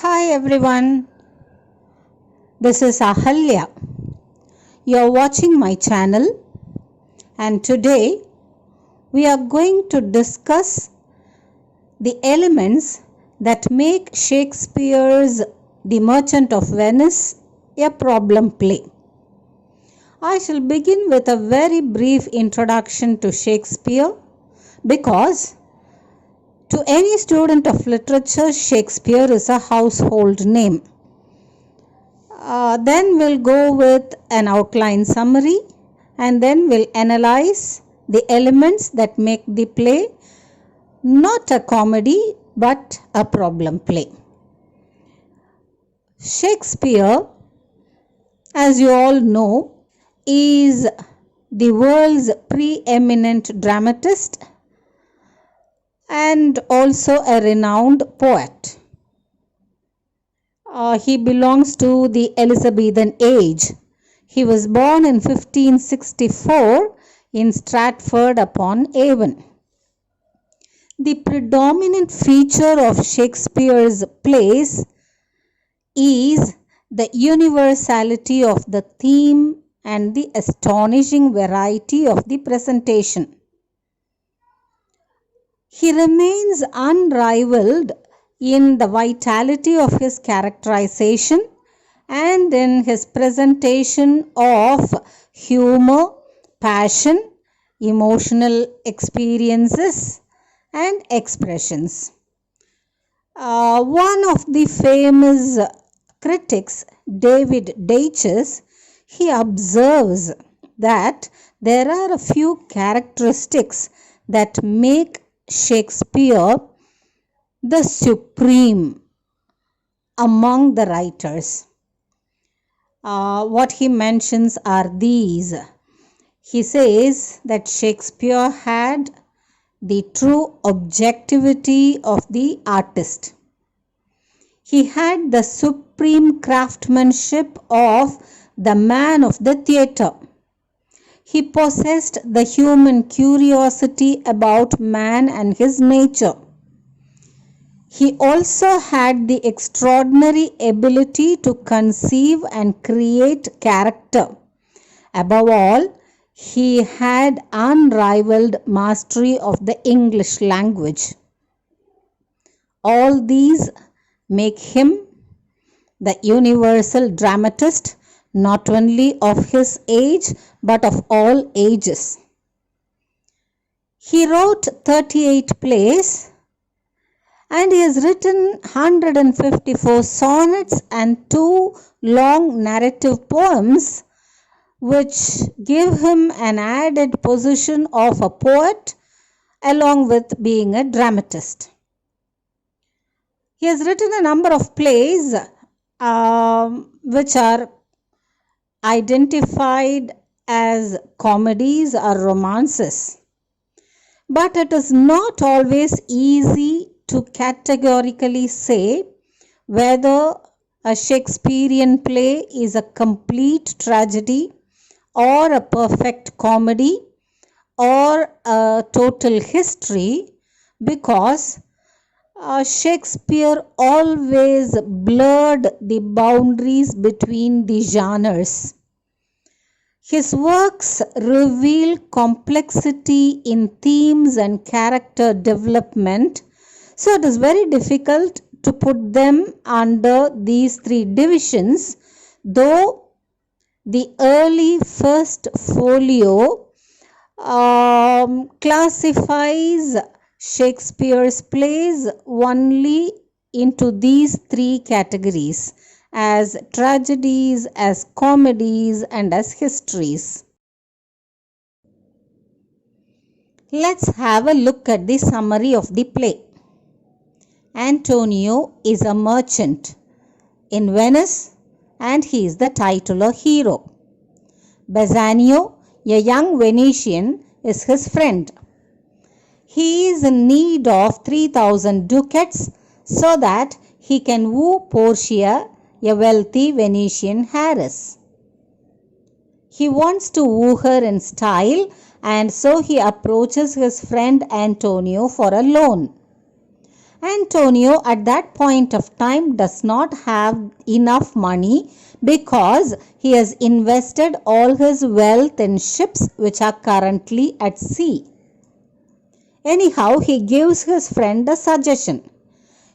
Hi everyone, this is Ahalya. You're watching my channel, and today we are going to discuss the elements that make Shakespeare's The Merchant of Venice a problem play. I shall begin with a very brief introduction to Shakespeare because to any student of literature, Shakespeare is a household name. Then we'll go with an outline summary and then we'll analyze the elements that make the play not a comedy but a problem play. Shakespeare, as you all know, is the world's preeminent dramatist and also a renowned poet. He belongs to the Elizabethan age. He was born in 1564 in Stratford upon Avon. The predominant feature of Shakespeare's plays is the universality of the theme and the astonishing variety of the presentation. He remains unrivaled in the vitality of his characterization and in his presentation of humor, passion, emotional experiences and expressions. One of the famous critics, David Deutsch, he observes that there are a few characteristics that make Shakespeare the supreme among the writers. What he mentions are these. He says that Shakespeare had the true objectivity of the artist. He had the supreme craftsmanship of the man of the theatre. He possessed the human curiosity about man and his nature. He also had the extraordinary ability to conceive and create character. Above all, he had unrivaled mastery of the English language. All these make him the universal dramatist, not only of his age but of all ages. He wrote 38 plays and he has written 154 sonnets and 2 long narrative poems which give him an added position of a poet along with being a dramatist. He has written a number of plays which are identified as comedies or romances. But it is not always easy to categorically say whether a Shakespearean play is a complete tragedy or a perfect comedy or a total history, because Shakespeare always blurred the boundaries between the genres. His works reveal complexity in themes and character development, so it is very difficult to put them under these 3 divisions, though the early first folio classifies Shakespeare's plays only into these 3 categories, as tragedies, as comedies, and as histories. Let's have a look at the summary of the play. Antonio is a merchant in Venice and he is the titular hero. Bassanio, a young Venetian, is his friend. He is in need of 3,000 ducats so that he can woo Portia, a wealthy Venetian heiress. He wants to woo her in style, and so he approaches his friend Antonio for a loan. Antonio at that point of time does not have enough money because he has invested all his wealth in ships which are currently at sea. Anyhow, he gives his friend a suggestion.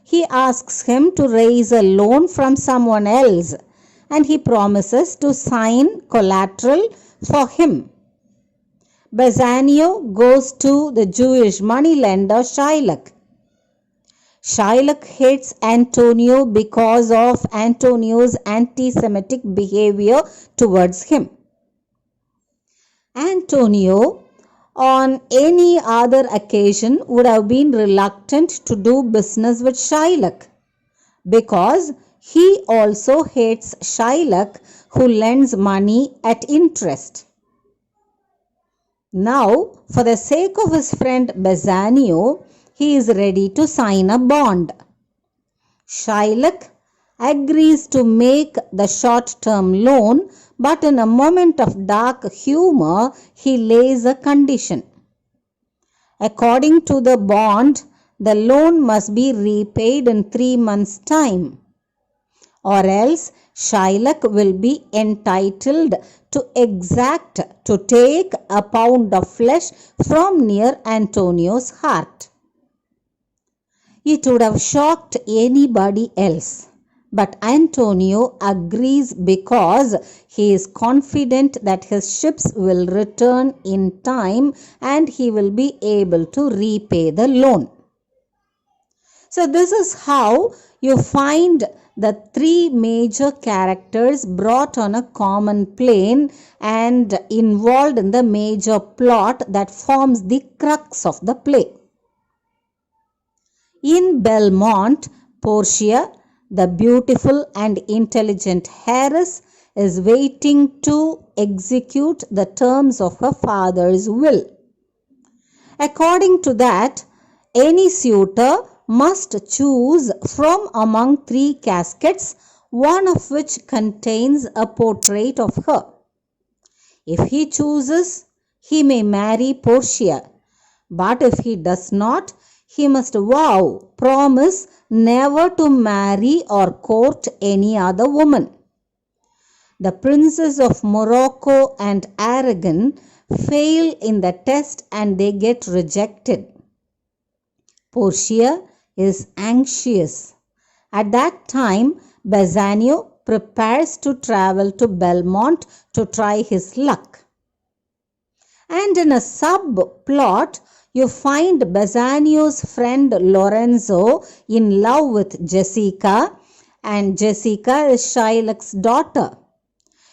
He asks him to raise a loan from someone else and he promises to sign collateral for him. Bassanio goes to the Jewish moneylender Shylock. Shylock hates Antonio because of Antonio's anti-Semitic behavior towards him. Antonio, on any other occasion, would have been reluctant to do business with Shylock because he also hates Shylock who lends money at interest. Now, for the sake of his friend Bassanio, he is ready to sign a bond. Shylock agrees to make the short-term loan, but in a moment of dark humor, he lays a condition. According to the bond, the loan must be repaid in 3 months' time, or else Shylock will be entitled to take a pound of flesh from near Antonio's heart. It would have shocked anybody else, but Antonio agrees because he is confident that his ships will return in time and he will be able to repay the loan. So this is how you find the three major characters brought on a common plane and involved in the major plot that forms the crux of the play. In Belmont, Portia, the beautiful and intelligent heiress, is waiting to execute the terms of her father's will. According to that, any suitor must choose from among 3 caskets, one of which contains a portrait of her. If he chooses, he may marry Portia, but if he does not, he must promise never to marry or court any other woman. The princes of Morocco and Aragon fail in the test and they get rejected. Portia is anxious. At that time, Bassanio prepares to travel to Belmont to try his luck. And in a subplot, you find Bassanio's friend Lorenzo in love with Jessica, and Jessica is Shylock's daughter.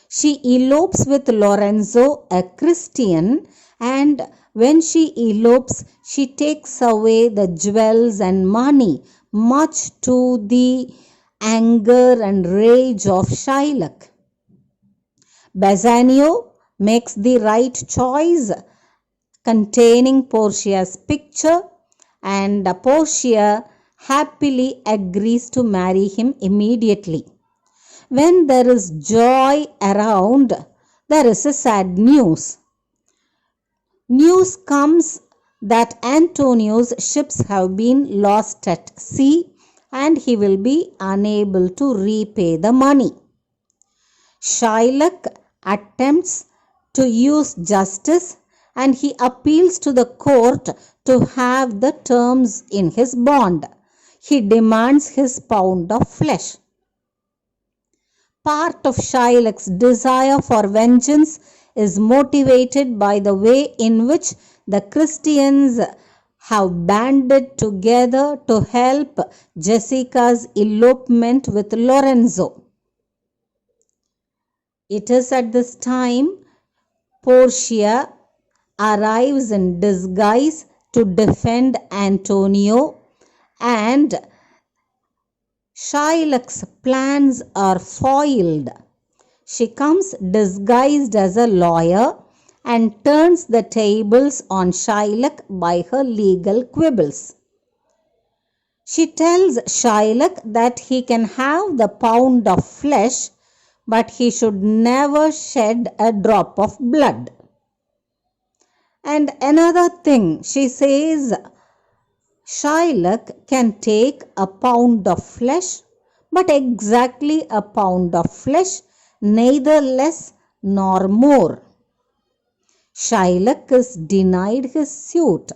She elopes with Lorenzo, a Christian, and when she elopes, she takes away the jewels and money, much to the anger and rage of Shylock. Bassanio makes the right choice, containing Portia's picture, and Portia happily agrees to marry him immediately. When there is joy around, there is a sad news. News comes that Antonio's ships have been lost at sea and he will be unable to repay the money. Shylock attempts to use justice and he appeals to the court to have the terms in his bond. He demands his pound of flesh. Part of Shylock's desire for vengeance is motivated by the way in which the Christians have banded together to help Jessica's elopement with Lorenzo. It is at this time Portia arrives in disguise to defend Antonio, and Shylock's plans are foiled. She comes disguised as a lawyer and turns the tables on Shylock by her legal quibbles. She tells Shylock that he can have the pound of flesh, but he should never shed a drop of blood. And another thing, she says Shylock can take a pound of flesh, but exactly a pound of flesh, neither less nor more. Shylock is denied his suit.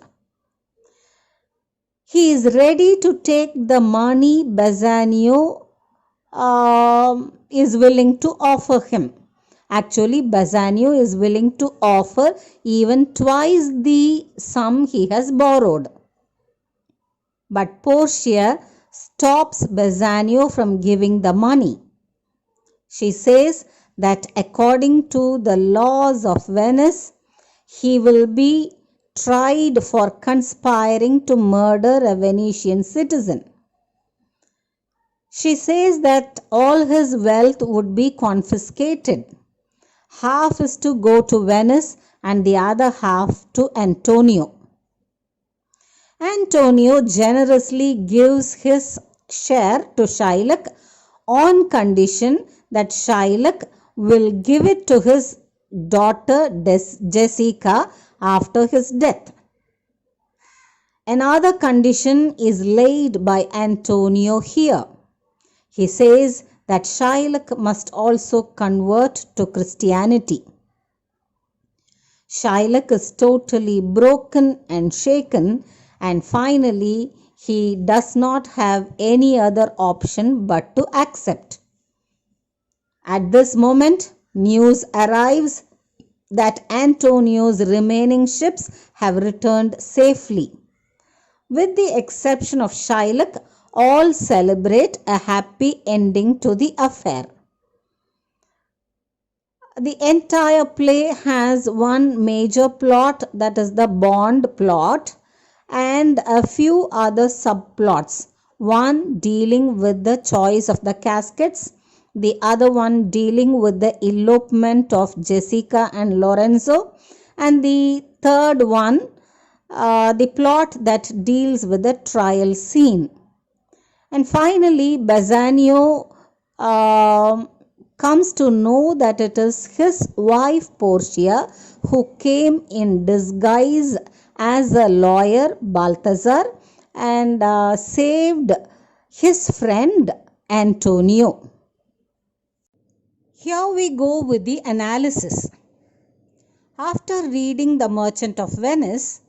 He is ready to take the money Bassanio is willing to offer him. Actually, Bassanio is willing to offer even twice the sum he has borrowed. But Portia stops Bassanio from giving the money. She says that according to the laws of Venice, he will be tried for conspiring to murder a Venetian citizen. She says that all his wealth would be confiscated. Half is to go to Venice and the other half to Antonio. Antonio generously gives his share to Shylock on condition that Shylock will give it to his daughter Jessica after his death. Another condition is laid by Antonio here. He says that Shylock must also convert to Christianity. Shylock is totally broken and shaken, and finally he does not have any other option but to accept. At this moment, news arrives that Antonio's remaining ships have returned safely. With the exception of Shylock, all celebrate a happy ending to the affair. The entire play has one major plot, that is the bond plot, and a few other subplots. One dealing with the choice of the caskets, the other one dealing with the elopement of Jessica and Lorenzo, and the third one, the plot that deals with the trial scene. And finally, Bassanio comes to know that it is his wife Portia who came in disguise as a lawyer, Balthazar, and saved his friend Antonio. Here we go with the analysis. After reading The Merchant of Venice,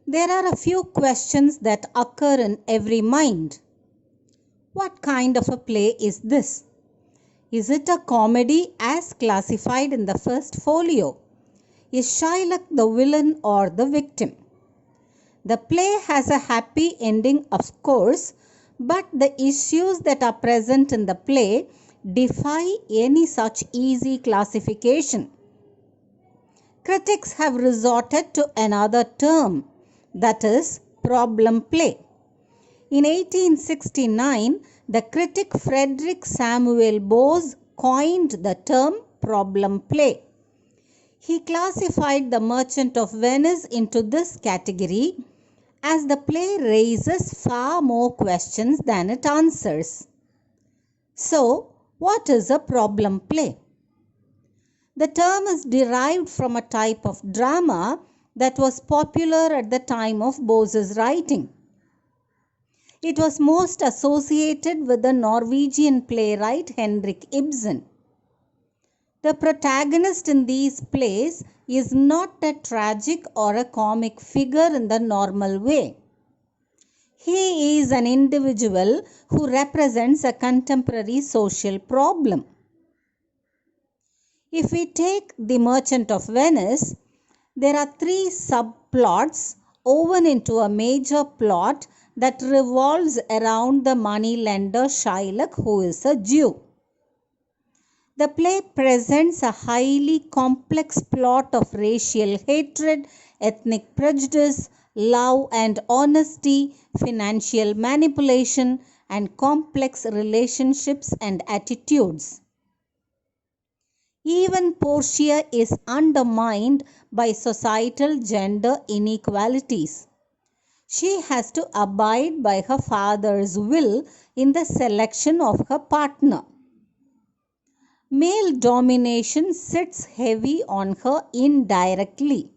there are a few questions that occur in every mind. What kind of a play is this? Is it a comedy as classified in the first folio? Is Shylock the villain or the victim? The play has a happy ending, of course, but the issues that are present in the play defy any such easy classification. Critics have resorted to another term, that is, problem play. In 1869, the critic Frederick Samuel Bowes coined the term problem play. He classified The Merchant of Venice into this category as the play raises far more questions than it answers. So, what is a problem play? The term is derived from a type of drama that was popular at the time of Bowes' writing. It was most associated with the Norwegian playwright Henrik Ibsen. The protagonist in these plays is not a tragic or a comic figure in the normal way. He is an individual who represents a contemporary social problem. If we take The Merchant of Venice, there are three subplots woven into a major plot that revolves around the moneylender Shylock, who is a Jew. The play presents a highly complex plot of racial hatred, ethnic prejudice, love and honesty, financial manipulation, and complex relationships and attitudes. Even Portia is undermined by societal gender inequalities. She has to abide by her father's will in the selection of her partner. Male domination sits heavy on her indirectly.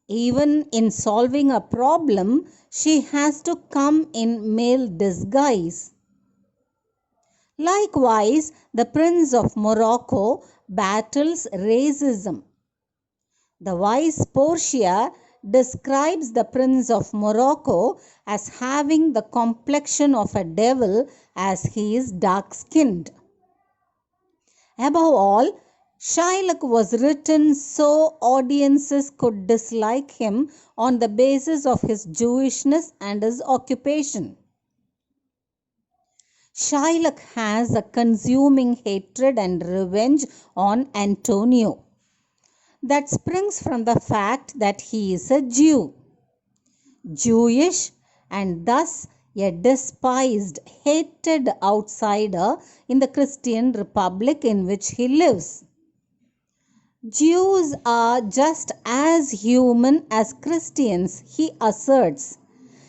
Even in solving a problem, she has to come in male disguise. Likewise, the Prince of Morocco battles racism. The wise Portia describes the Prince of Morocco as having the complexion of a devil as he is dark-skinned. Above all, Shylock was written so audiences could dislike him on the basis of his Jewishness and his occupation. Shylock has a consuming hatred and revenge on Antonio. That springs from the fact that he is a Jew, Jewish, and thus a despised, hated outsider in the Christian republic in which he lives. Jews are just as human as Christians, he asserts.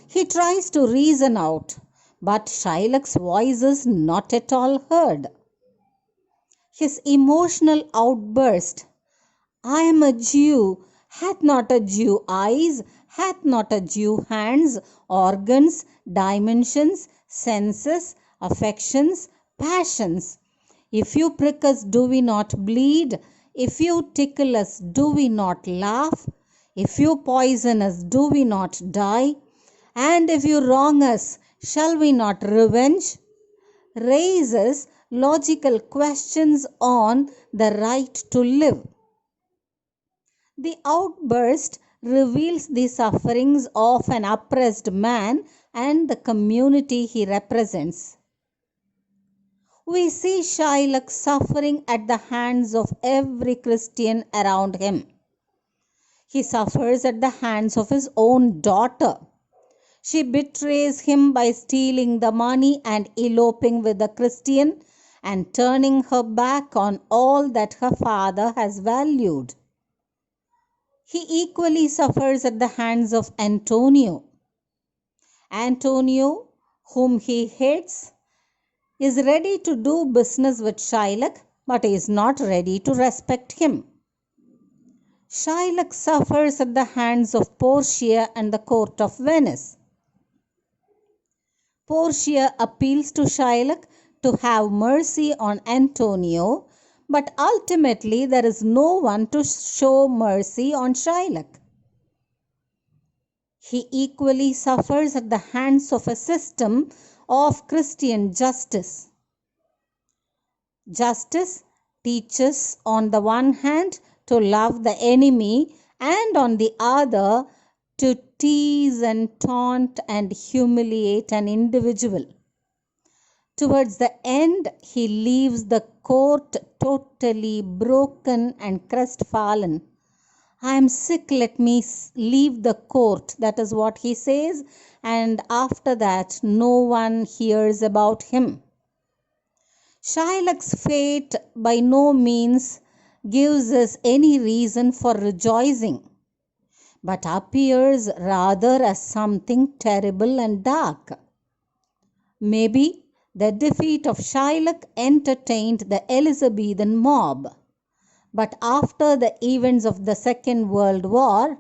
He tries to reason out, but Shylock's voice is not at all heard. His emotional outburst, "I am a Jew, hath not a Jew eyes, hath not a Jew hands, organs, dimensions, senses, affections, passions? If you prick us, do we not bleed? If you tickle us, do we not laugh? If you poison us, do we not die? And if you wrong us, shall we not revenge?" raises logical questions on the right to live. The outburst reveals the sufferings of an oppressed man and the community he represents. We see Shylock suffering at the hands of every Christian around him. He suffers at the hands of his own daughter. She betrays him by stealing the money and eloping with a Christian and turning her back on all that her father has valued. He equally suffers at the hands of Antonio. Antonio, whom he hates, is ready to do business with Shylock, but is not ready to respect him. Shylock suffers at the hands of Portia and the court of Venice. Portia appeals to Shylock to have mercy on Antonio, but ultimately there is no one to show mercy on Shylock. He equally suffers at the hands of a system of Christian justice. Justice teaches on the one hand to love the enemy and on the other to tease and taunt and humiliate an individual. Towards the end, he leaves the court totally broken and crestfallen. "I am sick, let me leave the court." That is what he says, and after that, no one hears about him. Shylock's fate by no means gives us any reason for rejoicing, but appears rather as something terrible and dark. Maybe the defeat of Shylock entertained the Elizabethan mob, but after the events of the Second World War,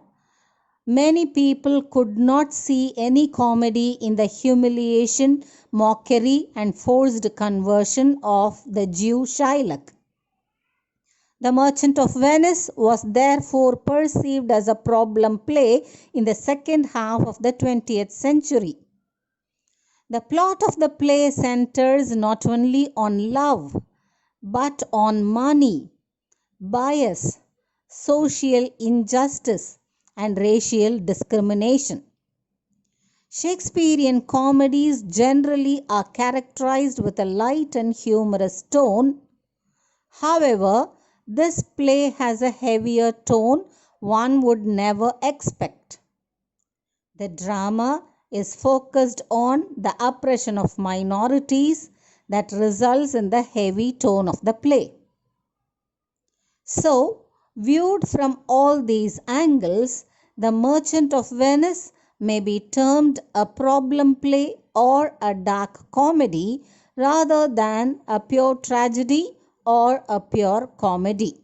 many people could not see any comedy in the humiliation, mockery, and forced conversion of the Jew Shylock. The Merchant of Venice was therefore perceived as a problem play in the second half of the 20th century. The plot of the play centers not only on love, but on money, bias, social injustice, and racial discrimination. Shakespearean comedies generally are characterized with a light and humorous tone. However, this play has a heavier tone one would never expect. The drama is focused on the oppression of minorities that results in the heavy tone of the play. So, viewed from all these angles, The Merchant of Venice may be termed a problem play or a dark comedy rather than a pure tragedy or a pure comedy.